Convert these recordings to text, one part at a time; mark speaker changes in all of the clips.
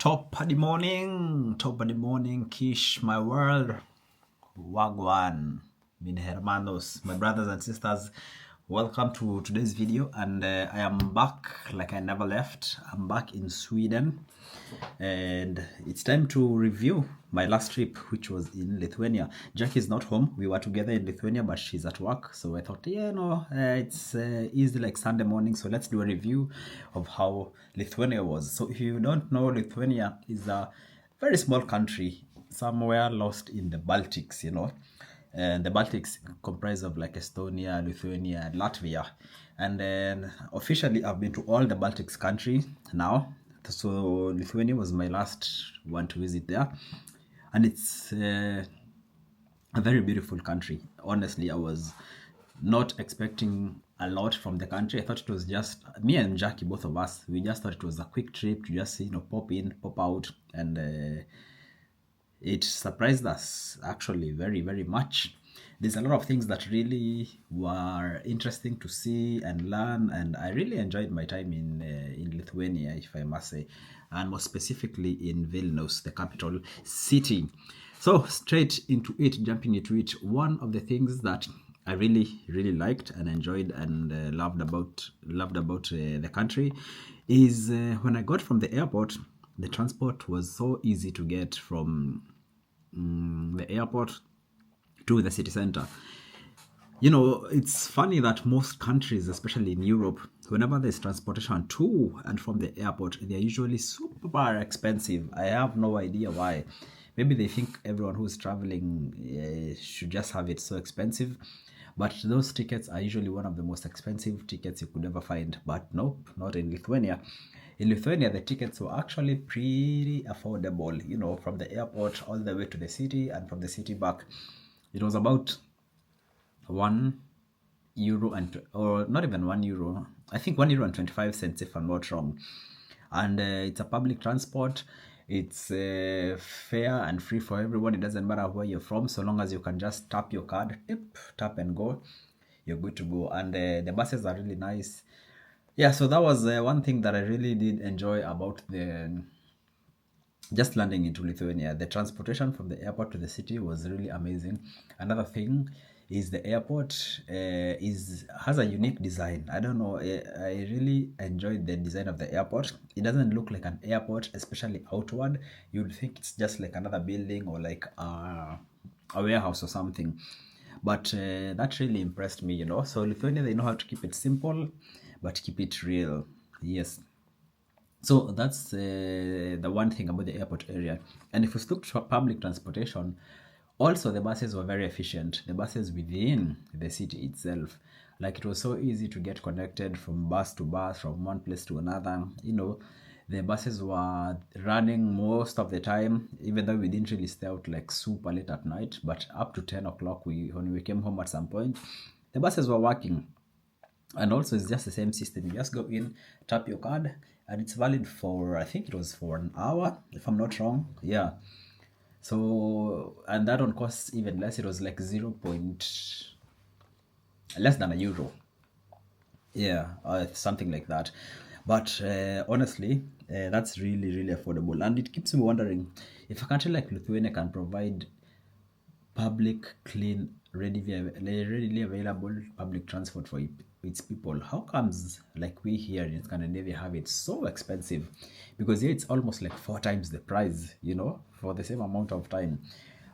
Speaker 1: Top of the morning, Kish, my world, Wagwan, min hermanos, my brothers and sisters. Welcome to today's video, and I am back like I never left. I'm back in Sweden, and it's time to review my last trip, which was in Lithuania. Jackie is not home. We were together in Lithuania, but she's at work, so I thought, it's easy like Sunday morning, so let's do a review of how Lithuania was. So if you don't know, Lithuania is a very small country somewhere lost in the Baltics, and the Baltics comprise of like Estonia, Lithuania, and Latvia. And then officially I've been to all the Baltics countries now. So Lithuania was my last one to visit there. And it's a very beautiful country. Honestly, I was not expecting a lot from the country. I thought it was just me and Jackie, both of us. We just thought it was a quick trip to just pop in, pop out, and it surprised us actually very, very much. There's a lot of things that really were interesting to see and learn, and I really enjoyed my time in Lithuania, if I must say, and more specifically in Vilnius, the capital city. So straight into it, jumping into it, one of the things that I really, really liked and enjoyed and loved about the country is when I got from the airport, the transport was so easy to get from the airport to the city center. It's funny that most countries, especially in Europe, whenever there's transportation to and from the airport, they're usually super expensive. I have no idea why. Maybe they think everyone who's traveling should just have it so expensive. But those tickets are usually one of the most expensive tickets you could ever find. But nope, not in Lithuania. In Lithuania, the tickets were actually pretty affordable, from the airport all the way to the city and from the city back. It was about €1 or not even €1. I think €1 and 25 cents if I'm not wrong. And it's a public transport. It's fair and free for everyone. It doesn't matter where you're from, so long as you can just tap your card, tap and go, you're good to go. And the buses are really nice. Yeah, so that was one thing that I really did enjoy about just landing into Lithuania. The transportation from the airport to the city was really amazing. Another thing is the airport has a unique design. I don't know, I really enjoyed the design of the airport. It doesn't look like an airport, especially outward. You'd think it's just like another building or like a warehouse or something. But that really impressed me. So Lithuania, they know how to keep it simple but keep it real. Yes. So that's the one thing about the airport area. And if we look to public transportation, also the buses were very efficient. The buses within the city itself, like it was so easy to get connected from bus to bus, from one place to another. The buses were running most of the time, even though we didn't really stay out like super late at night. But up to 10 o'clock, when we came home at some point, the buses were working. And also it's just the same system. You just go in, tap your card, and it's valid for, I think it was for an hour, if I'm not wrong. Yeah. So, and that one costs even less. It was like less than €1. Yeah, something like that. But honestly, that's really, really affordable. And it keeps me wondering if a country like Lithuania can provide public, clean, readily available public transport for its people, how comes like we here in Scandinavia have it so expensive? Because here it's almost like 4 times the price, for the same amount of time.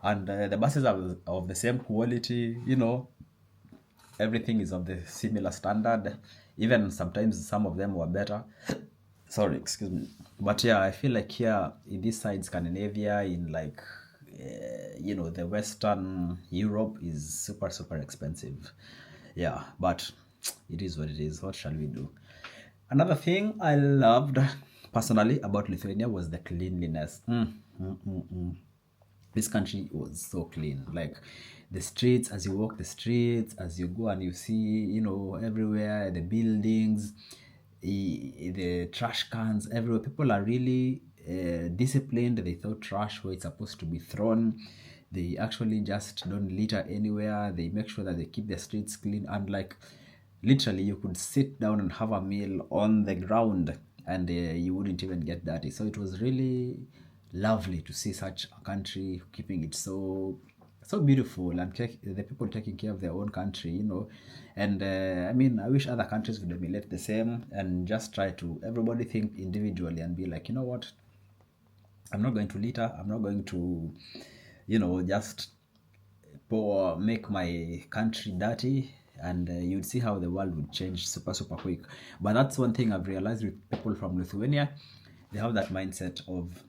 Speaker 1: And the buses are of the same quality, everything is of the similar standard. Even sometimes some of them were better. Sorry, excuse me. But yeah, I feel like here in this side Scandinavia, in like the Western Europe is super expensive. Yeah, but it is what it is. What shall we do? Another thing I loved personally about Lithuania was the cleanliness. This country was so clean. Like the streets, as you walk the streets, as you go and you see, everywhere, the buildings, the trash cans everywhere. People are really disciplined. They throw trash where it's supposed to be thrown. They actually just don't litter anywhere. They make sure that they keep the streets clean. And like literally you could sit down and have a meal on the ground and you wouldn't even get dirty. So it was really lovely to see such a country keeping it so beautiful, and the people taking care of their own country, you know. And I mean, I wish other countries would emulate the same and just try to everybody think individually and be like, you know what, I'm not going to litter, I'm not going to, you know, just make my country dirty. And you'd see how the world would change super quick. But that's one thing I've realized with people from Lithuania. They have that mindset of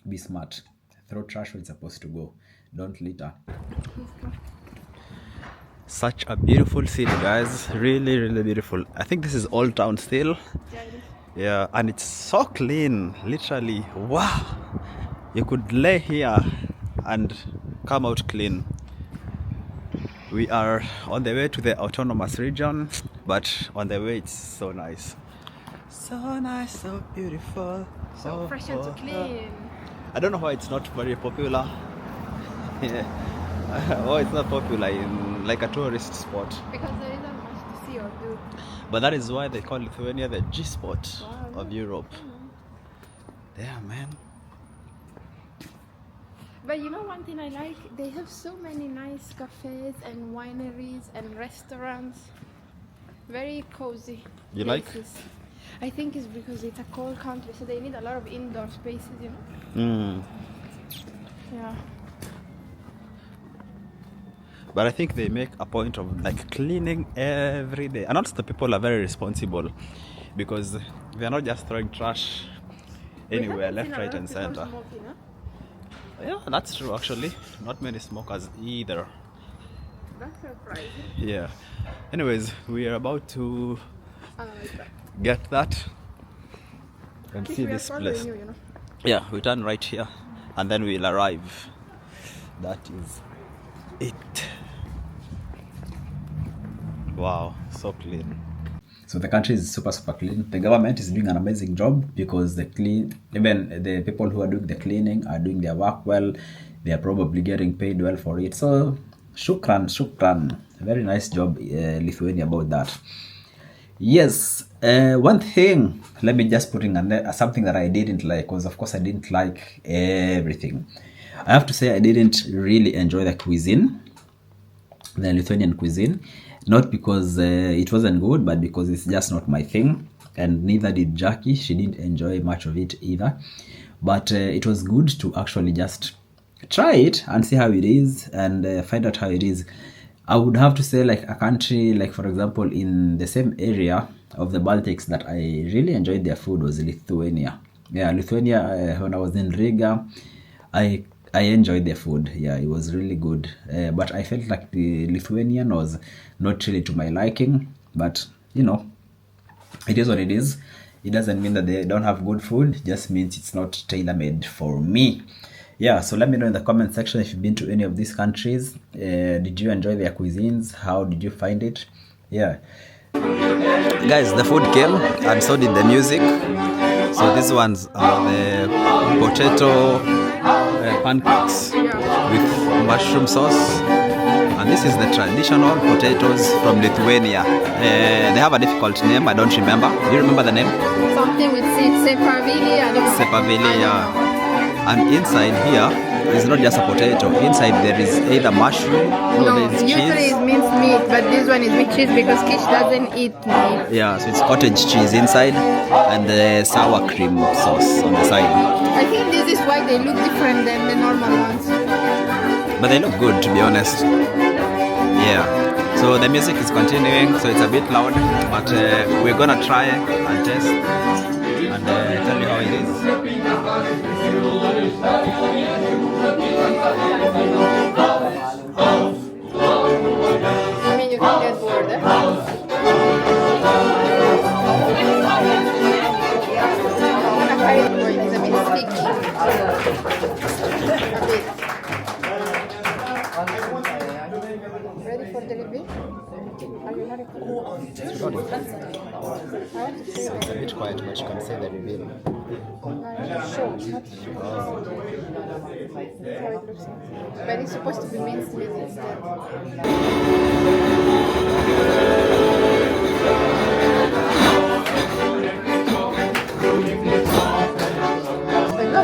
Speaker 1: be smart, throw trash where it's supposed to go, don't litter. Such a beautiful city, guys. Really beautiful. I think this is Old Town still. Yeah, and it's so clean, literally. Wow, you could lay here and come out clean. We are on the way to the autonomous region, but on the way it's so nice. So nice, so beautiful.
Speaker 2: So fresh and so clean.
Speaker 1: I don't know why it's not very popular. Yeah. Oh, it's not popular in like a tourist spot.
Speaker 2: Because there isn't much to see or do.
Speaker 1: But that is why they call Lithuania the G spot of Europe. Yeah, man.
Speaker 2: But you know one thing I like? They have so many nice cafes and wineries and restaurants. Very cozy
Speaker 1: You
Speaker 2: places.
Speaker 1: like?
Speaker 2: I think it's because it's a cold country, so they need a lot of indoor spaces, you know? Yeah.
Speaker 1: But I think they make a point of like cleaning every day. And also the people are very responsible because they're not just throwing trash anywhere, left, right and center.
Speaker 2: Smoking, huh?
Speaker 1: Yeah, that's true actually. Not many smokers either.
Speaker 2: That's surprising.
Speaker 1: Yeah. Anyways, we are about to get that and see this place.
Speaker 2: You know?
Speaker 1: Yeah, we turn right here and then we'll arrive. That is it. Wow, so clean. So the country is super clean. The government is doing an amazing job because even the people who are doing the cleaning are doing their work well. They are probably getting paid well for it. So shukran. Very nice job, Lithuania, about that. Yes, one thing, let me just put in something that I didn't like, because of course I didn't like everything. I have to say I didn't really enjoy the cuisine, the Lithuanian cuisine. Not because it wasn't good, but because it's just not my thing. And neither did Jackie. She didn't enjoy much of it either. But it was good to actually just try it and see how it is and find out how it is. I would have to say like a country, like for example, in the same area of the Baltics that I really enjoyed their food was Lithuania. Yeah, Lithuania, when I was in Riga, I enjoyed their food. Yeah, it was really good. But I felt like the Lithuanian was not really to my liking. But, you know, it is what it is. It doesn't mean that they don't have good food. It just means it's not tailor-made for me. Yeah, so let me know in the comment section if you've been to any of these countries. Did you enjoy their cuisines? How did you find it? Yeah. Guys, the food came and so did the music. So these ones are the potato pancakes with mushroom sauce. And this is the traditional potatoes from Lithuania. They have a difficult name, I don't remember. Do you remember the name?
Speaker 2: Something with sepavili, I don't know.
Speaker 1: Sepavili, yeah. And inside here is not just a potato. Inside there is either mushroom or there is cheese.
Speaker 2: Usually it's minced meat, but this one is with cheese because Kish doesn't eat meat.
Speaker 1: Yeah, so it's cottage cheese inside and the sour cream sauce on the side.
Speaker 2: I think this is why they look different than the normal ones.
Speaker 1: But they look good, to be honest. Yeah. So the music is continuing, so it's a bit loud, but we're gonna try and test and tell you how it is.
Speaker 2: I mean, you can get bored, eh? It's a bit sticky. A bit. Ready for the review? Are you ready for the review?
Speaker 1: So it's a bit quiet, but you can say the reveal.
Speaker 2: Show, not show. That's how it looks like. But it's supposed to be minced meat instead.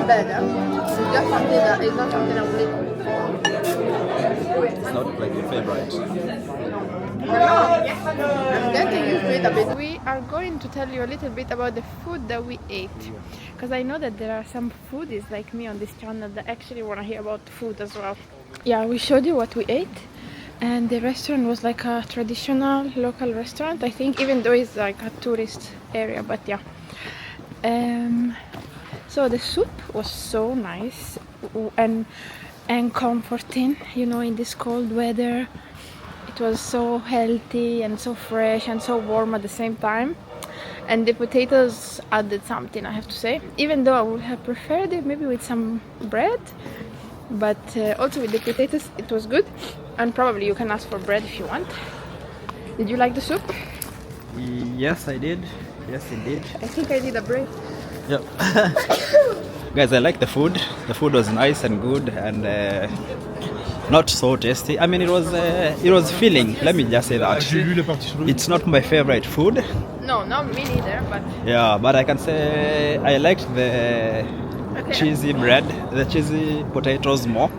Speaker 2: not bad. Huh? It's just something that is not something I'm eat.
Speaker 1: It's not like your favorite.
Speaker 2: I'm getting used to it a bit. We are going to tell you a little bit about the food that we ate, because I know that there are some foodies like me on this channel that actually want to hear about food as well. Yeah, we showed you what we ate, and the restaurant was like a traditional local restaurant, I think, even though it's like a tourist area, but yeah. So the soup was so nice and comforting, you know, in this cold weather. It was so healthy and so fresh and so warm at the same time. And the potatoes added something, I have to say. Even though I would have preferred it maybe with some bread, but also with the potatoes it was good. And probably you can ask for bread if you want. Did you like the soup?
Speaker 1: Yes, I did. Yes, indeed.
Speaker 2: I think I did a break.
Speaker 1: Yep. Guys, I like the food. The food was nice and good and not so tasty. I mean, it was filling. Let me just say that. It's not my favorite food.
Speaker 2: No, not me neither, but
Speaker 1: Yeah, but I can say I liked the cheesy bread, the cheesy potatoes more,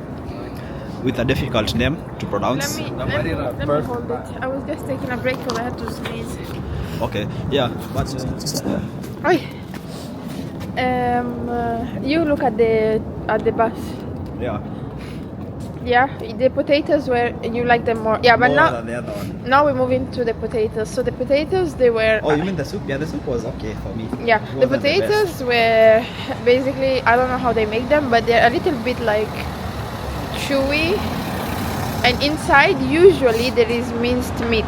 Speaker 1: with a difficult name to pronounce.
Speaker 2: let me hold it. I was just taking a break because I had to sneeze.
Speaker 1: Okay, yeah, but
Speaker 2: Oi. You look at the bus.
Speaker 1: yeah,
Speaker 2: Yeah, the potatoes were, you like them more. Yeah, but
Speaker 1: more
Speaker 2: now
Speaker 1: than the other one.
Speaker 2: now we move into the potatoes. So the potatoes, they were.
Speaker 1: Oh, you mean the soup? Yeah, the soup was okay for me.
Speaker 2: Yeah,
Speaker 1: It
Speaker 2: the
Speaker 1: wasn't best.
Speaker 2: potatoes were basically, I don't know how they make them, but they're a little bit like chewy. And inside, usually there is minced meat.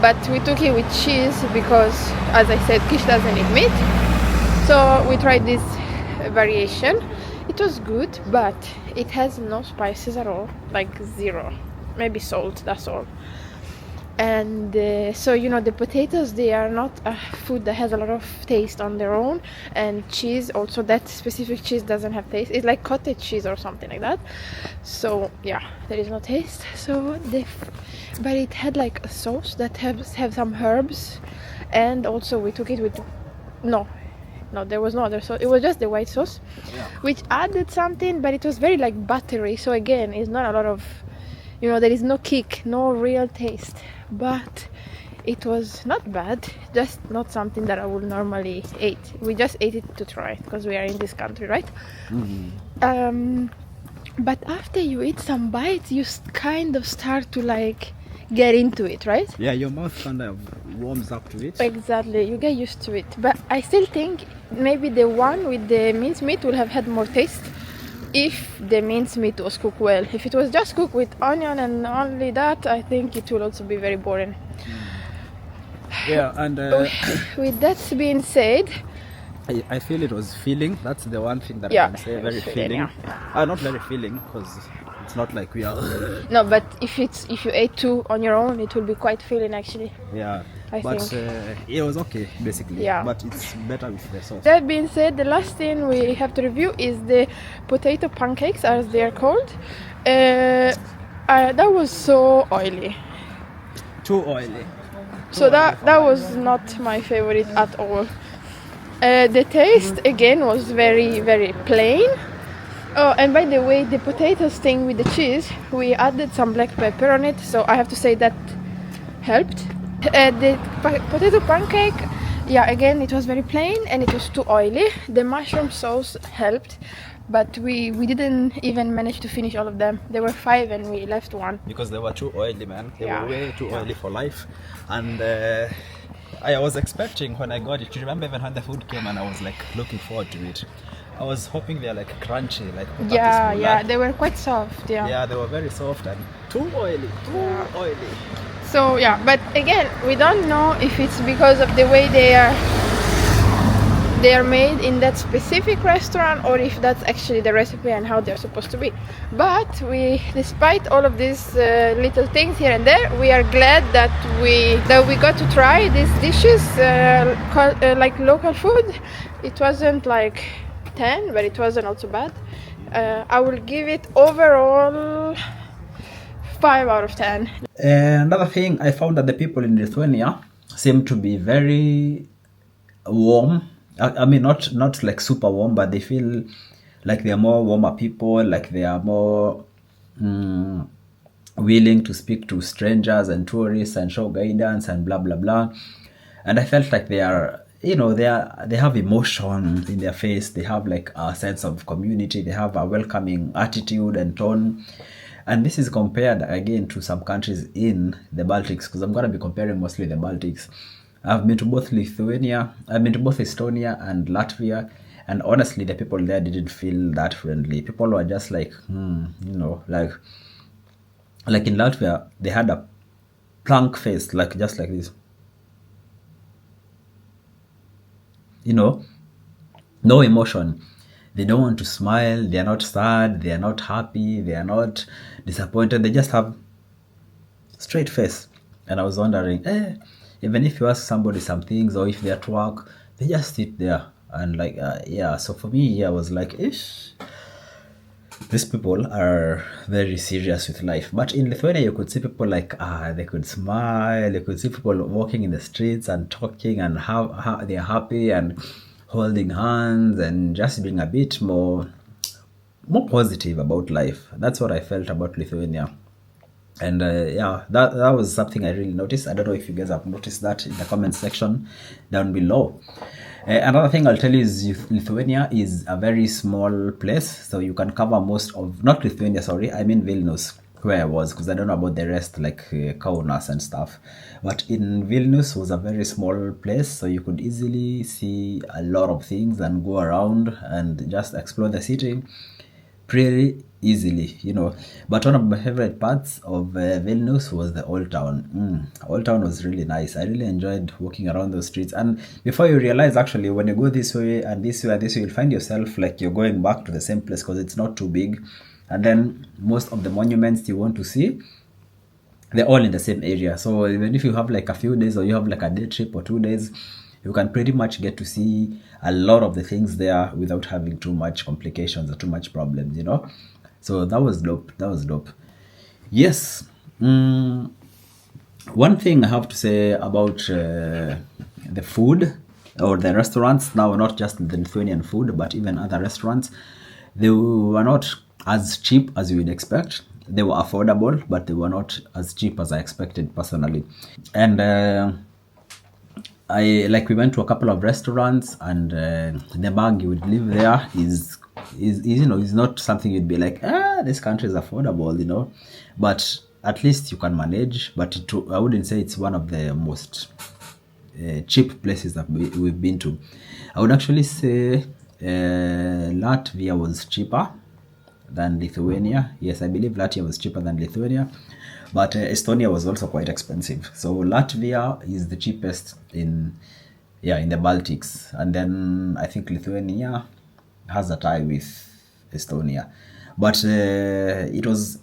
Speaker 2: But we took it with cheese because, as I said, Kish doesn't eat meat. So we tried this variation. It was good, but it has no spices at all, like zero. Maybe salt, that's all. And so, you know, the potatoes, they are not a food that has a lot of taste on their own. And cheese, also that specific cheese doesn't have taste. It's like cottage cheese or something like that. So yeah, there is no taste. So but it had like a sauce that have some herbs. And also we took it with, no, there was no other sauce. It was just the white sauce,
Speaker 1: Yeah.
Speaker 2: which added something, but it was very like buttery. So again, it's not a lot of, you know, there is no kick, no real taste. But it was not bad, just not something that I would normally eat. We just ate it to try because we are in this country, right? But after you eat some bites, you kind of start to like get into it, right?
Speaker 1: Yeah, your mouth kind of warms up to it.
Speaker 2: Exactly, you get used to it. But I still think maybe the one with the minced meat would have had more taste if the minced meat was cooked well. If it was just cooked with onion and only that, I think it will also be very boring.
Speaker 1: Yeah, and
Speaker 2: With that being said,
Speaker 1: I feel it was filling. That's the one thing that
Speaker 2: Yeah,
Speaker 1: I can say.
Speaker 2: it was
Speaker 1: Very
Speaker 2: filling,
Speaker 1: filling.
Speaker 2: yeah.
Speaker 1: Not very filling because it's not like we are.
Speaker 2: no, but if you ate two on your own, it will be quite filling actually.
Speaker 1: Yeah,
Speaker 2: I
Speaker 1: but
Speaker 2: think.
Speaker 1: it was okay basically.
Speaker 2: Yeah.
Speaker 1: But it's better with the sauce.
Speaker 2: That being said, the last thing we have to review is the potato pancakes, as they are called. That was so oily.
Speaker 1: Too oily.
Speaker 2: So that was not my favorite at all. The taste again was very, very plain. Oh, and by the way, the potatoes thing with the cheese, we added some black pepper on it, so I have to say that helped. The potato pancake, yeah, again, it was very plain and it was too oily. The mushroom sauce helped, but we didn't even manage to finish all of them. There were 5 and we left 1.
Speaker 1: Because they were too oily, man. They
Speaker 2: Yeah.
Speaker 1: were way too oily for life. And I was expecting when I got it. You remember even when the food came and I was like looking forward to it. I was hoping they're like crunchy, like patates
Speaker 2: Yeah,
Speaker 1: bulat.
Speaker 2: yeah, they were quite soft, yeah.
Speaker 1: Yeah, they were very soft and too oily. Too oily.
Speaker 2: So yeah, but again, we don't know if it's because of the way they are made in that specific restaurant or if that's actually the recipe and how they're supposed to be. But despite all of these little things here and there, we are glad that we got to try these dishes, like local food. It wasn't like 10, but it wasn't also bad. I will give it overall 5 out of 10.
Speaker 1: Another thing, I found that the people in Lithuania seem to be very warm. I mean, not like super warm, but they feel Like they are more warmer people, like they are more willing to speak to strangers and tourists and show guidance and blah blah blah. And I felt like they are, they have emotion in their face, they have like a sense of community, they have a welcoming attitude and tone. And this is compared again to some countries in the Baltics, because I'm going to be comparing mostly the Baltics. I've been to both Estonia and Latvia, and honestly the people there didn't feel that friendly. People were just like like in Latvia they had a plank face, like just like this, no emotion. They don't want to smile, they are not sad, they are not happy, they are not disappointed, they just have straight face. And I was wondering, even if you ask somebody some things, or if they're at work, they just sit there and like, yeah. So for me, I was like, ish, these people are very serious with life. But in Lithuania, you could see people like, they could smile, you could see people walking in the streets and talking and how they're happy and holding hands and just being a bit more positive about life. That's what I felt about Lithuania. And yeah, that was something I really noticed. I don't know if you guys have noticed that in the comment section down below. Another thing I'll tell you is Lithuania is a very small place, so you can cover most of, not Lithuania, sorry, I mean Vilnius, where I was, because I don't know about the rest, like Kaunas and stuff. But in Vilnius was a very small place, so you could easily see a lot of things and go around and just explore the city pretty easily, But one of my favorite parts of Vilnius was the old town. Old town was really nice. I really enjoyed walking around those streets. And before you realize, actually, when you go this way and this way and this way, you'll find yourself like you're going back to the same place because it's not too big. And then most of the monuments you want to see, they're all in the same area. So even if you have like a few days, or you have like a day trip or 2 days, you can pretty much get to see a lot of the things there without having too much complications or too much problems, So that was dope. Yes. One thing I have to say about the food or the restaurants, now not just the Lithuanian food, but even other restaurants, they were not as cheap as you would expect. They were affordable, but they were not as cheap as I expected personally. And we went to a couple of restaurants, and the bag you would live there is not something you'd be like, this country is affordable, but at least you can manage. But I wouldn't say it's one of the most cheap places that we've been to. I would actually say Latvia was cheaper than Lithuania. Yes, I believe Latvia was cheaper than Lithuania. But Estonia was also quite expensive. So Latvia is the cheapest in the Baltics. And then I think Lithuania has a tie with Estonia. But it was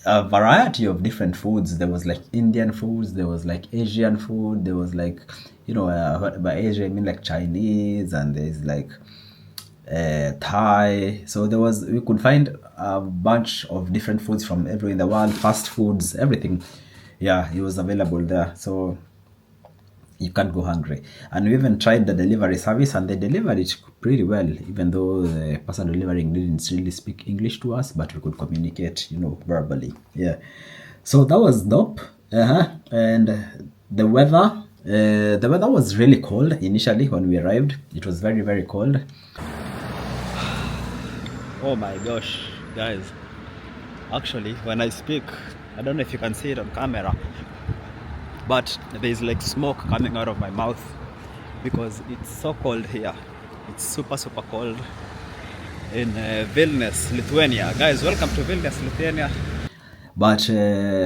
Speaker 1: a variety of different foods. There was like Indian foods, there was like Asian food, there was like, by Asia I mean like Chinese, and there's like Thai. So we could find a bunch of different foods from everywhere in the world, fast foods, everything. Yeah, it was available there, so you can't go hungry. And we even tried the delivery service, and they delivered it pretty well, even though the person delivering didn't really speak English to us, but we could communicate, verbally. Yeah, so that was dope. And the weather was really cold initially when we arrived. It was very, very cold. Oh my gosh, guys, actually when I speak, I don't know if you can see it on camera, but there's like smoke coming out of my mouth because it's so cold here. It's super cold in Vilnius, Lithuania. Guys, welcome to Vilnius, Lithuania. But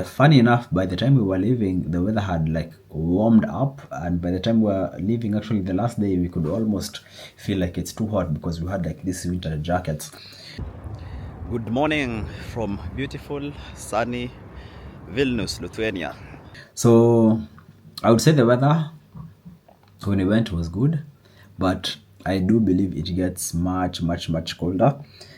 Speaker 1: funny enough, by the time we were leaving, the weather had like warmed up, and by the time we were leaving, actually the last day, we could almost feel like it's too hot because we had like these winter jackets. Good morning from beautiful, sunny Vilnius, Lithuania. So I would say the weather when we went was good, but I do believe it gets much colder.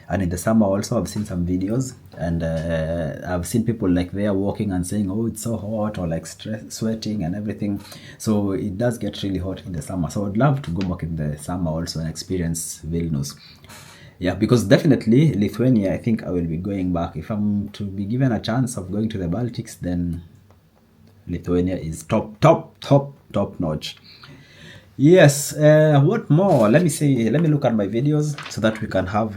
Speaker 1: And in the summer also, I've seen some videos, and I've seen people like they're walking and saying, oh, it's so hot, or like sweating and everything. So it does get really hot in the summer. So I'd love to go back in the summer also and experience Vilnius. Yeah, because definitely Lithuania, I think I will be going back. If I'm to be given a chance of going to the Baltics, then Lithuania is top notch. Yes, what more? Let me see. Let me look at my videos so that we can have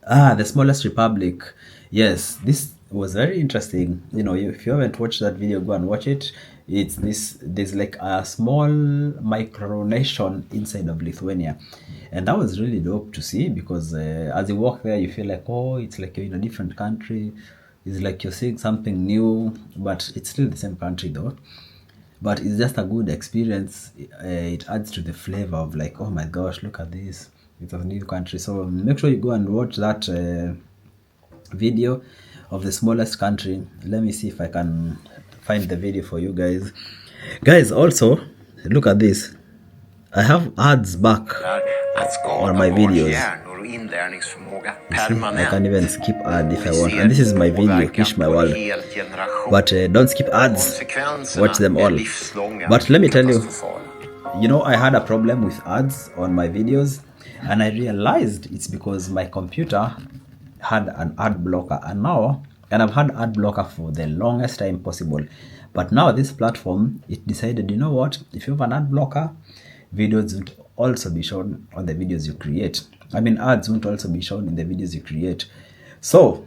Speaker 1: the smallest republic. Yes, this was very interesting. You know, if you haven't watched that video, go and watch it. It's this, there's like a small micronation inside of Lithuania. And that was really dope to see because as you walk there, you feel like, oh, it's like you're in a different country. It's like you're seeing something new, but it's still the same country though. But it's just a good experience. It adds to the flavor of like, oh my gosh, look at this. It's a new country. So make sure you go and watch that video of the smallest country. Let me see if I can find the video for you guys. Guys, also, look at this. I have ads back on my videos. You see, I can even skip ad if I want. And this is my video, Kish My World. But don't skip ads. Watch them all. But let me tell you, you know, I had a problem with ads on my videos. And I realized it's because my computer had an ad blocker. And I've had ad blocker for the longest time possible. But now this platform, it decided, you know what, if you have an ad blocker, videos would also be shown on the videos you create. I mean, ads won't also be shown in the videos you create. So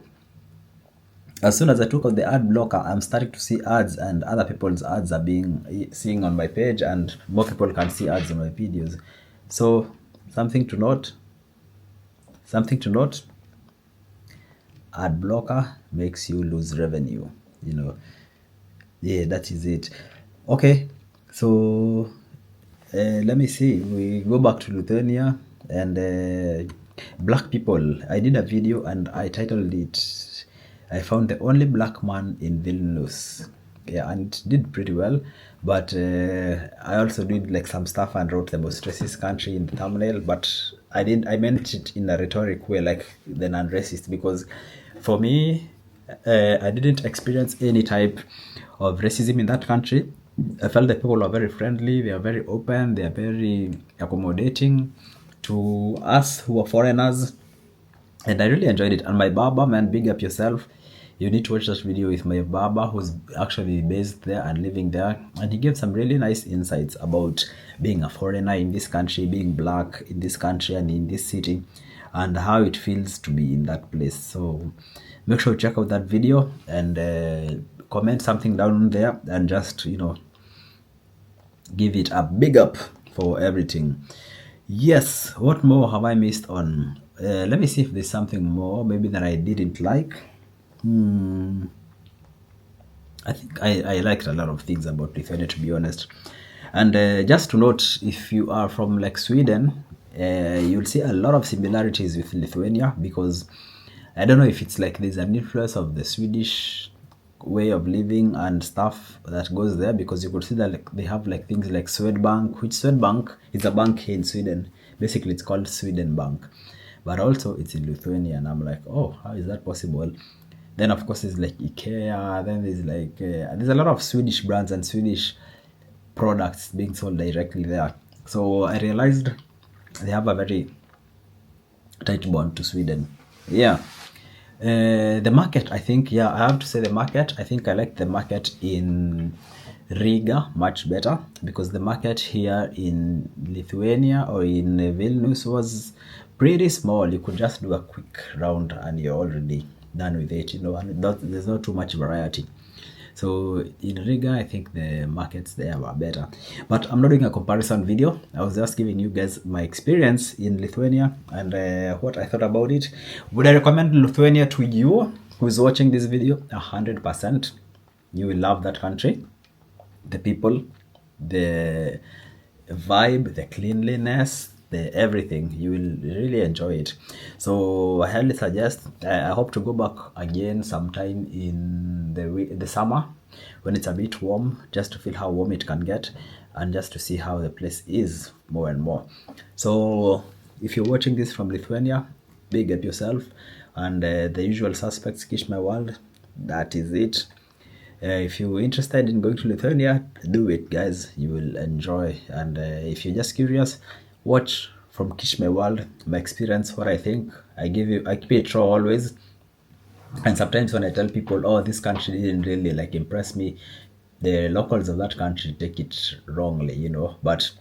Speaker 1: as soon as I took out the ad blocker, I'm starting to see ads, and other people's ads are being seen on my page, and more people can see ads on my videos. So something to note, ad blocker makes you lose revenue, you know. Yeah, that is it. Okay, so let me see, we go back to Lithuania and black people. I did a video and I titled it, I found the only black man in Vilnius. Yeah, and it did pretty well. But I also did like some stuff and wrote the most racist country in the thumbnail, but I meant it in a rhetoric way, like the non-racist, because for me, I didn't experience any type of racism in that country. I felt that people are very friendly, they are very open, they are very accommodating to us who are foreigners, and I really enjoyed it. And my barber, man, big up yourself. You need to watch that video with my barber, who's actually based there and living there, and he gave some really nice insights about being a foreigner in this country, being black in this country and in this city, and how it feels to be in that place. So make sure you check out that video and comment something down there, and just, you know, give it a big up for everything. Yes, what more have I missed on? Let me see if there's something more maybe that I didn't like. I think I liked a lot of things about Lithuania, to be honest. And just to note, if you are from like Sweden, you'll see a lot of similarities with Lithuania, because I don't know if it's like there's an influence of the Swedish way of living and stuff that goes there, because you could see that like, they have like things like Swedbank, which Swedbank is a bank here in Sweden. Basically, it's called Sweden Bank, but also it's in Lithuania, and I'm like, oh, how is that possible? Then of course there's like IKEA, then there's like there's a lot of Swedish brands and Swedish products being sold directly there. So I realized they have a very tight bond to Sweden. Yeah. The market, I think, yeah, I have to say the market, I think I like the market in Riga much better, because the market here in Lithuania or in Vilnius was pretty small. You could just do a quick round and you're already done with it, you know, and there's not too much variety. So in Riga, I think the markets there were better. But I'm not doing a comparison video. I was just giving you guys my experience in Lithuania and what I thought about it. Would I recommend Lithuania to you who's watching this video? 100%. You will love that country. The people, the vibe, the cleanliness, the everything. You will really enjoy it. So I highly suggest, I hope to go back again sometime in the summer when it's a bit warm, just to feel how warm it can get and just to see how the place is more and more. So if you're watching this from Lithuania, big up yourself, and the usual suspects, Kish My World, that is it. If you're interested in going to Lithuania, do it, guys. You will enjoy. And if you're just curious, watch from Kish My World, my experience, what I think. I keep it raw always. And sometimes when I tell people, oh, this country didn't really like impress me, the locals of that country take it wrongly, you know. But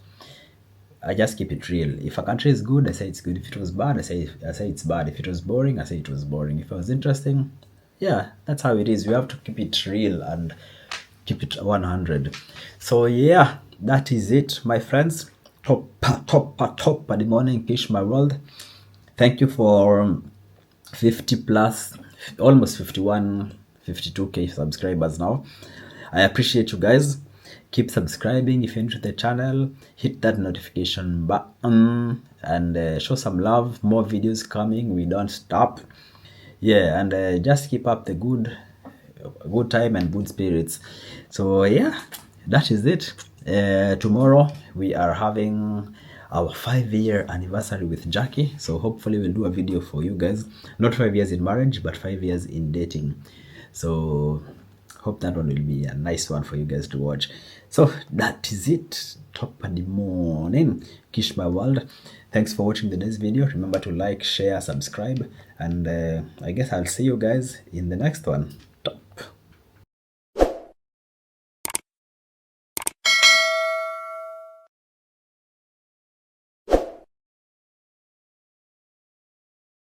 Speaker 1: I just keep it real. If a country is good, I say it's good. If it was bad, I say it's bad. If it was boring, I say it was boring. If it was interesting, yeah, that's how it is. We have to keep it real and keep it 100. So yeah, that is it, my friends. Top at the morning, Kish My World. Thank you for 50 plus, almost 51, 52k subscribers now. I appreciate you guys. Keep subscribing if you're into the channel. Hit that notification button and show some love. More videos coming. We don't stop. Yeah, and just keep up the good time and good spirits. So yeah, that is it. Tomorrow we are having our 5-year anniversary with Jackie, so hopefully we'll do a video for you guys. Not 5 years in marriage, but 5 years in dating. So hope that one will be a nice one for you guys to watch. So that is it. Top of the morning, Kish My World. Thanks for watching today's video. Remember to like, share, subscribe, and I guess I'll see you guys in the next one.